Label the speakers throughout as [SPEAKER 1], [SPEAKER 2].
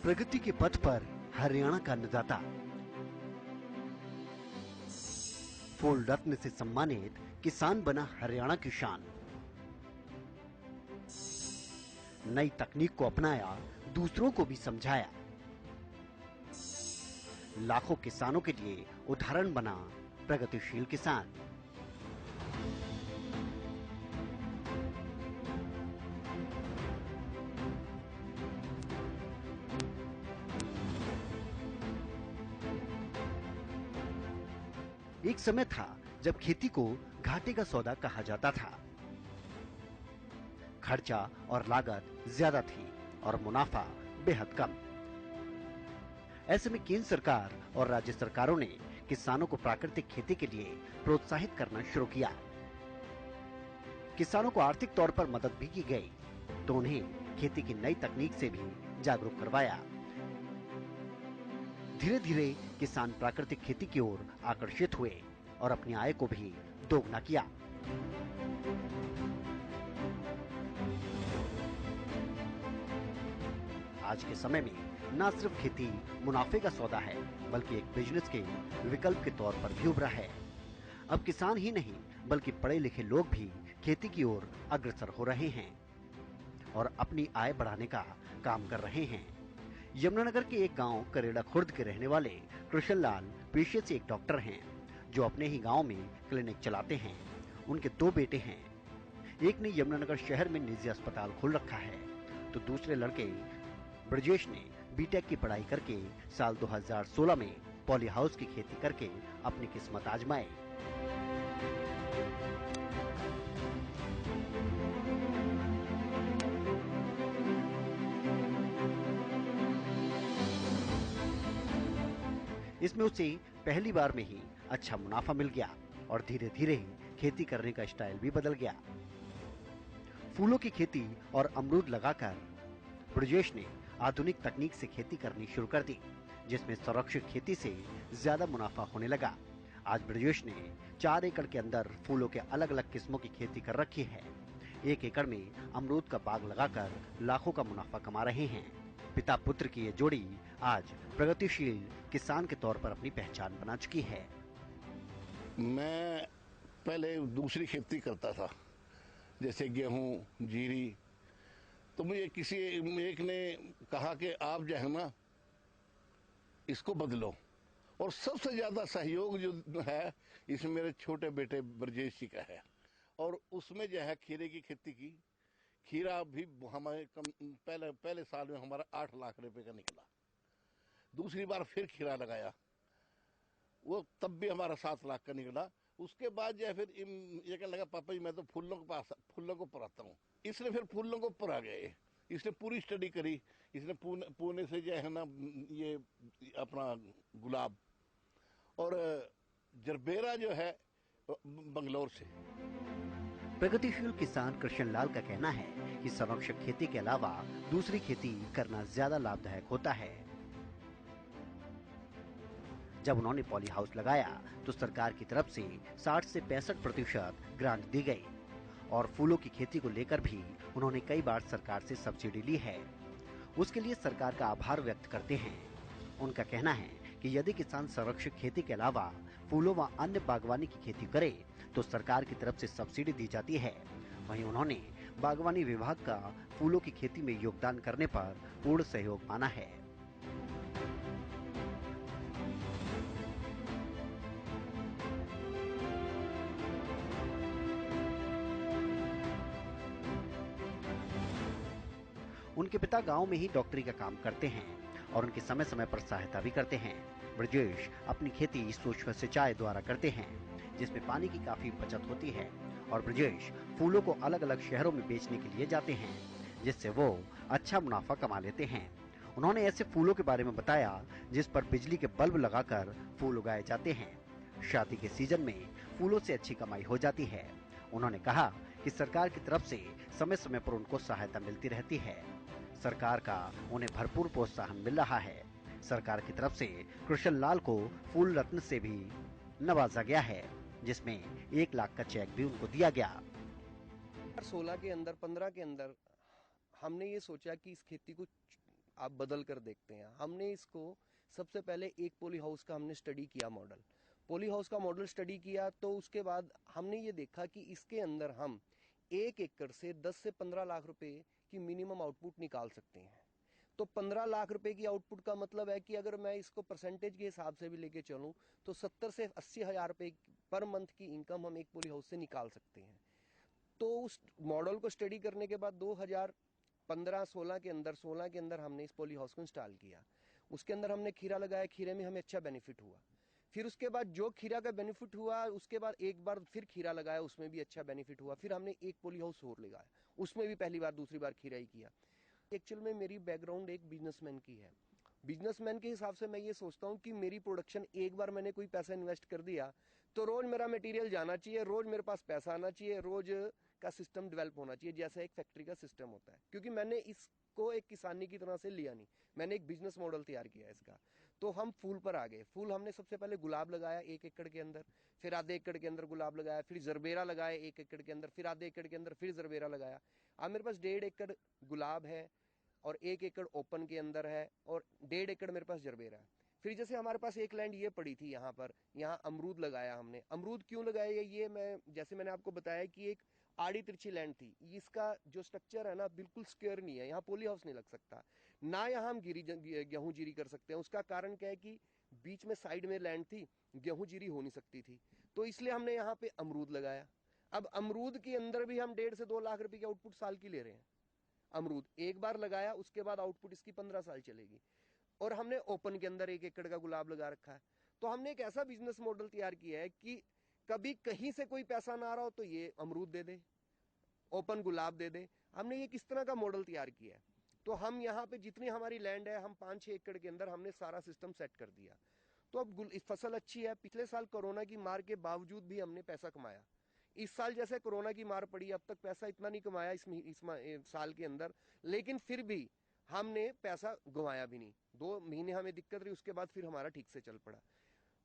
[SPEAKER 1] प्रगति के पथ पर हरियाणा का अन्नदाता। फूल रत्न से सम्मानित किसान बना हरियाणा की शान। नई तकनीक को अपनाया, दूसरों को भी समझाया। लाखों किसानों के लिए उदाहरण बना प्रगतिशील किसान। एक समय था जब खेती को घाटे का सौदा कहा जाता था। खर्चा और लागत ज्यादा थी और मुनाफा बेहद कम। ऐसे में केंद्र सरकार और राज्य सरकारों ने किसानों को प्राकृतिक खेती के लिए प्रोत्साहित करना शुरू किया। किसानों को आर्थिक तौर पर मदद भी की गई, तो उन्हें खेती की नई तकनीक से भी जागरूक करवाया। धीरे धीरे किसान प्राकृतिक खेती की ओर आकर्षित हुए और अपनी आय को भी दोगुना किया। आज के समय में न सिर्फ खेती मुनाफे का सौदा है, बल्कि एक बिजनेस के विकल्प के तौर पर भी उभरा है। अब किसान ही नहीं, बल्कि पढ़े लिखे लोग भी खेती की ओर अग्रसर हो रहे हैं और अपनी आय बढ़ाने का काम कर रहे हैं। यमुनानगर के एक गांव करेड़ा खुर्द के रहने वाले कृष्ण लाल पेशे से एक डॉक्टर हैं, जो अपने ही गांव में क्लिनिक चलाते हैं। उनके 2 बेटे हैं। एक ने यमुनानगर शहर में निजी अस्पताल खोल रखा है, तो दूसरे लड़के ब्रजेश ने बीटेक की पढ़ाई करके साल 2016 में पॉली हाउस की खेती करके अपनी किस्मत आजमाई। इसमें उसे पहली बार में ही अच्छा मुनाफा मिल गया और धीरे धीरे खेती करने का स्टाइल भी बदल गया। फूलों की खेती और अमरूद लगाकर ब्रजेश ने आधुनिक तकनीक से खेती करनी शुरू कर दी, जिसमें संरक्षित खेती से ज्यादा मुनाफा होने लगा। आज ब्रजेश ने 4 एकड़ के अंदर फूलों के अलग अलग किस्मों की खेती कर रखी है। 1 एकड़ में अमरूद का बाग लगाकर लाखों का मुनाफा कमा रहे हैं। पिता पुत्र की ये जोड़ी आज प्रगतिशील किसान के तौर पर अपनी पहचान बना चुकी है।
[SPEAKER 2] मैं पहले दूसरी खेती करता था, जैसे गेहूं, जीरी। तो मुझे किसी एक ने कहा कि आप जो है ना, इसको बदलो। और सबसे ज्यादा सहयोग जो है इसमें मेरे छोटे बेटे ब्रजेश जी का है। और उसमें जो है खीरे की खेती की। खीरा भी हमारे पहले साल में हमारा 8 लाख रुपए का निकला। दूसरी बार फिर खीरा लगाया, वो तब भी हमारा 7 लाख का निकला। उसके बाद जो है फिर ये कहने लगा, पापा जी मैं तो फूलों को पढ़ाता हूँ। इसने फिर फूलों को पढ़ा गए। इसने पूरी स्टडी करी। इसने पुणे से जो है ना, ये अपना गुलाब, और जरबेरा जो है बंगलौर से।
[SPEAKER 1] प्रगतिशील किसान कृष्ण लाल का कहना है कि संरक्षक खेती के अलावा दूसरी खेती करना ज्यादा लाभदायक होता है। जब उन्होंने पॉली हाउस लगाया तो सरकार की तरफ से 60 से 65% ग्रांट दी गई और फूलों की खेती को लेकर भी उन्होंने कई बार सरकार से सब्सिडी ली है। उसके लिए सरकार का आभार व्यक्त करते हैं। उनका कहना है कि यदि किसान संरक्षित खेती के अलावा फूलों व अन्य बागवानी की खेती करे तो सरकार की तरफ से सब्सिडी दी जाती है। वहीं उन्होंने बागवानी विभाग का फूलों की खेती में योगदान करने पर पूर्ण सहयोग माना है। उनके पिता गांव में ही डॉक्टरी का काम करते हैं और उनके समय समय पर सहायता भी करते हैं। ब्रजेश अपनी खेती सूक्ष्म सिंचाई द्वारा करते हैं, जिसमें पानी की काफी बचत होती है और ब्रजेश फूलों को अलग अलग शहरों में बेचने के लिए जाते हैं, जिससे वो अच्छा मुनाफा कमा लेते हैं। उन्होंने ऐसे फूलों के बारे में बताया जिस पर बिजली के बल्ब लगाकर फूल उगाए जाते हैं। शादी के सीजन में फूलों से अच्छी कमाई हो जाती है। उन्होंने कहा कि सरकार की तरफ से समय समय पर उनको सहायता मिलती रहती है। सरकार का उन्हें भरपूर प्रोत्साहन मिल रहा है। सरकार की तरफ से कृष्ण लाल को फूल रत्न से भी नवाजा गया है, जिसमें 1 लाख का चेक भी उनको दिया गया।
[SPEAKER 3] 2016 के अंदर 15 के अंदर हमने ये सोचा कि इस खेती को आप बदल कर देखते हैं। हमने इसको सबसे पहले एक पॉली हाउस का हमने स्टडी किया, मॉडल पॉली हाउस का मॉडल स्टडी किया, तो उसके बाद हमने ये देखा कि इसके अंदर हम 1 एकड़ से 10 से 15 लाख रुपए की मिनिमम आउटपुट निकाल सकते हैं। तो 15 लाख रुपए की आउटपुट का मतलब है कि अगर मैं इसको परसेंटेज के हिसाब से भी लेके चलूं तो 70 से 80 हजार रुपए पर मंथ की इनकम हम एक पॉली हाउस से निकाल सकते हैं। तो उस मॉडल को स्टडी करने के बाद 2015-16 के अंदर 16 के अंदर हमने इस पॉली हाउस को इंस्टॉल किया। उसके अंदर हमने खीरा लगाया, खीरे में हमें अच्छा बेनिफिट हुआ। फिर उसके बाद जो खीरा का बेनिफिट हुआ, उसके बाद एक बार फिर खीरा लगाया, उसमें भी अच्छा बेनिफिट हुआ। फिर हमने एक पॉली हाउस और लगाया, उसमें भी पहली बार दूसरी बार खीरा ही किया। एक्चुअल में मेरी बैकग्राउंड एक बिजनेसमैन की है। बिजनेसमैन के हिसाब से मैं ये सोचता हूँ कि मेरी प्रोडक्शन, एक बार मैंने कोई पैसा इन्वेस्ट कर दिया तो रोज मेरा मटेरियल जाना चाहिए, रोज मेरे पास पैसा आना चाहिए, रोज का सिस्टम डेवलप होना चाहिए, जैसा एक फैक्ट्री का सिस्टम होता है। क्योंकि मैंने इसको एक किसानी की तरह से लिया नहीं, मैंने एक बिजनेस मॉडल तैयार किया है इसका। तो हम फूल पर आ गए। फूल हमने सबसे पहले गुलाब लगाया 1 एकड़ के अंदर, फिर आधे एकड़ के अंदर गुलाब लगाया, फिर जरबेरा लगाया 1 एकड़ के अंदर, फिर आधे एकड़ के अंदर फिर जरबेरा लगाया। अब मेरे पास 1.5 एकड़ गुलाब है और 1 एकड़ ओपन के अंदर है और 1.5 एकड़ मेरे पास जरबेरा है। फिर जैसे हमारे पास एक लैंड ये पड़ी थी, यहाँ पर यहाँ अमरूद लगाया हमने। अमरूद क्यों लगाया, ये मैं जैसे मैंने आपको बताया कि एक आड़ी तिरछी लैंड थी, इसका जो स्ट्रक्चर है ना बिल्कुल स्क्वायर नहीं है, यहाँ पोली हाउस नहीं लग सकता, ना यहाँ हम गेहूं जीरी कर सकते हैं। उसका कारण क्या है कि बीच में साइड में लैंड थी, गेहूं जीरी हो नहीं सकती थी, तो इसलिए हमने यहाँ पे अमरूद लगाया। अब अमरूद के अंदर भी हम 1.5 से 2 लाख रुपए की आउटपुट साल की ले रहे हैं। अमरूद एक बार लगाया, उसके बाद आउटपुट इसकी 15 साल चलेगी। और हमने ओपन के अंदर 1 एकड़ का गुलाब लगा रखा है। तो हमने एक ऐसा बिजनेस मॉडल तैयार किया है कि कभी कहीं से कोई पैसा ना आ रहा हो तो ये अमरूद दे दे, ओपन गुलाब दे दे। हमने ये किस तरह का मॉडल तैयार किया है। तो हम यहाँ पे जितनी हमारी लैंड है, हम 5-6 एकड़ के अंदर हमने सारा सिस्टम सेट कर दिया। तो अब फसल अच्छी है। पिछले साल कोरोना की मार के बावजूद भी हमने पैसा कमाया। इस साल जैसे कोरोना की मार पड़ी, अब तक पैसा इतना नहीं कमाया इस साल के अंदर, लेकिन फिर भी हमने पैसा गंवाया भी नहीं। 2 महीने हमें दिक्कत रही, उसके बाद फिर हमारा ठीक से चल पड़ा।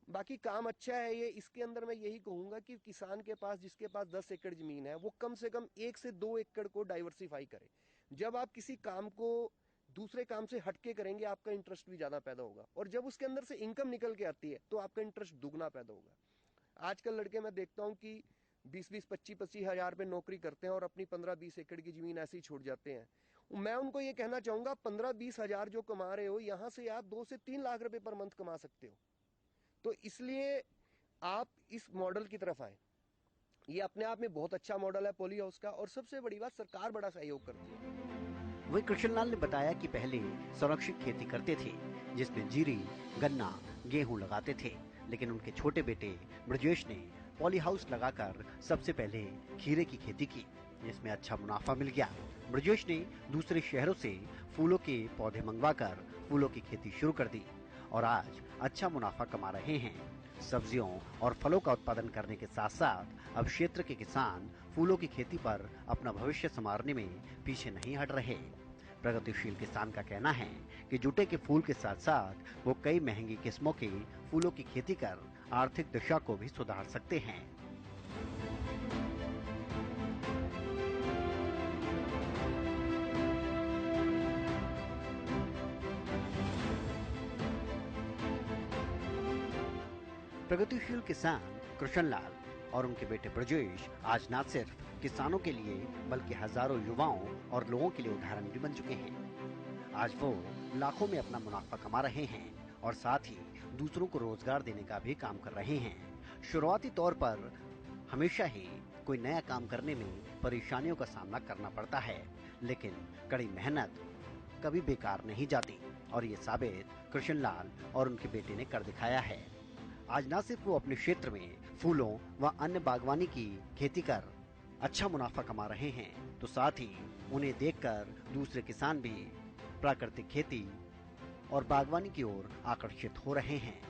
[SPEAKER 3] बाकी काम अच्छा है ये। इसके अंदर मैं यही कहूंगा कि किसान के पास, जिसके पास 10 एकड़ जमीन है, वो कम से कम 1 से 2 एकड़ को डाइवर्सिफाई करे। जब आप किसी काम को दूसरे काम से हटके करेंगे, आपका इंटरेस्ट भी ज्यादा पैदा होगा, और जब उसके अंदर से इनकम निकल के आती है तो आपका इंटरेस्ट दुगना पैदा होगा। आजकल लड़के मैं देखता हूँ कि 20-20, 25-25 हजार पे नौकरी करते हैं और अपनी 15-20 एकड़ की जमीन ऐसे ही छोड़ जाते हैं। मैं उनको ये कहना चाहूंगा, 15-20 हजार जो कमा रहे हो, यहां से आप 2 से 3 लाख रुपए पर मंथ कमा सकते हो। तो इसलिए आप इस मॉडल की तरफ आए। ये अपने आप में बहुत अच्छा मॉडल है पॉली हाउस का, और सबसे बड़ी बात, सरकार बड़ा सहयोग करती है।
[SPEAKER 1] वही कृष्णलाल ने बताया कि पहले संरक्षित खेती करते थे, जिसमें जीरी, गन्ना, गेहूं लगाते थे, लेकिन उनके छोटे बेटे ब्रजेश ने पॉली हाउस लगाकर सबसे पहले खीरे की खेती की, जिसमें अच्छा मुनाफा मिल गया। ब्रजेश ने दूसरे शहरों से फूलों के पौधे मंगवाकर फूलों की खेती शुरू कर दी और आज अच्छा मुनाफा कमा रहे हैं। सब्जियों और फलों का उत्पादन करने के साथ साथ अब क्षेत्र के किसान फूलों की खेती पर अपना भविष्य संवारने में पीछे नहीं हट रहे। प्रगतिशील किसान का कहना है कि जूटे के फूल के साथ साथ वो कई महंगी किस्मों के फूलों की खेती कर आर्थिक दिशा को भी सुधार सकते हैं। प्रगतिशील किसान कृष्णलाल और उनके बेटे ब्रजेश आज न सिर्फ किसानों के लिए बल्कि हजारों युवाओं और लोगों के लिए उदाहरण भी बन चुके हैं। आज वो लाखों में अपना मुनाफा कमा रहे हैं और साथ ही दूसरों को रोजगार देने का भी काम कर रहे हैं। शुरुआती तौर पर हमेशा ही कोई नया काम करने में परेशानियों का सामना करना पड़ता है, लेकिन कड़ी मेहनत कभी बेकार नहीं जाती और ये साबित कृष्णलाल और उनके बेटे ने कर दिखाया है। आज न सिर्फ वो अपने क्षेत्र में फूलों व अन्य बागवानी की खेती कर अच्छा मुनाफा कमा रहे हैं, तो साथ ही उन्हें देखकर दूसरे किसान भी प्राकृतिक खेती और बागवानी की ओर आकर्षित हो रहे हैं।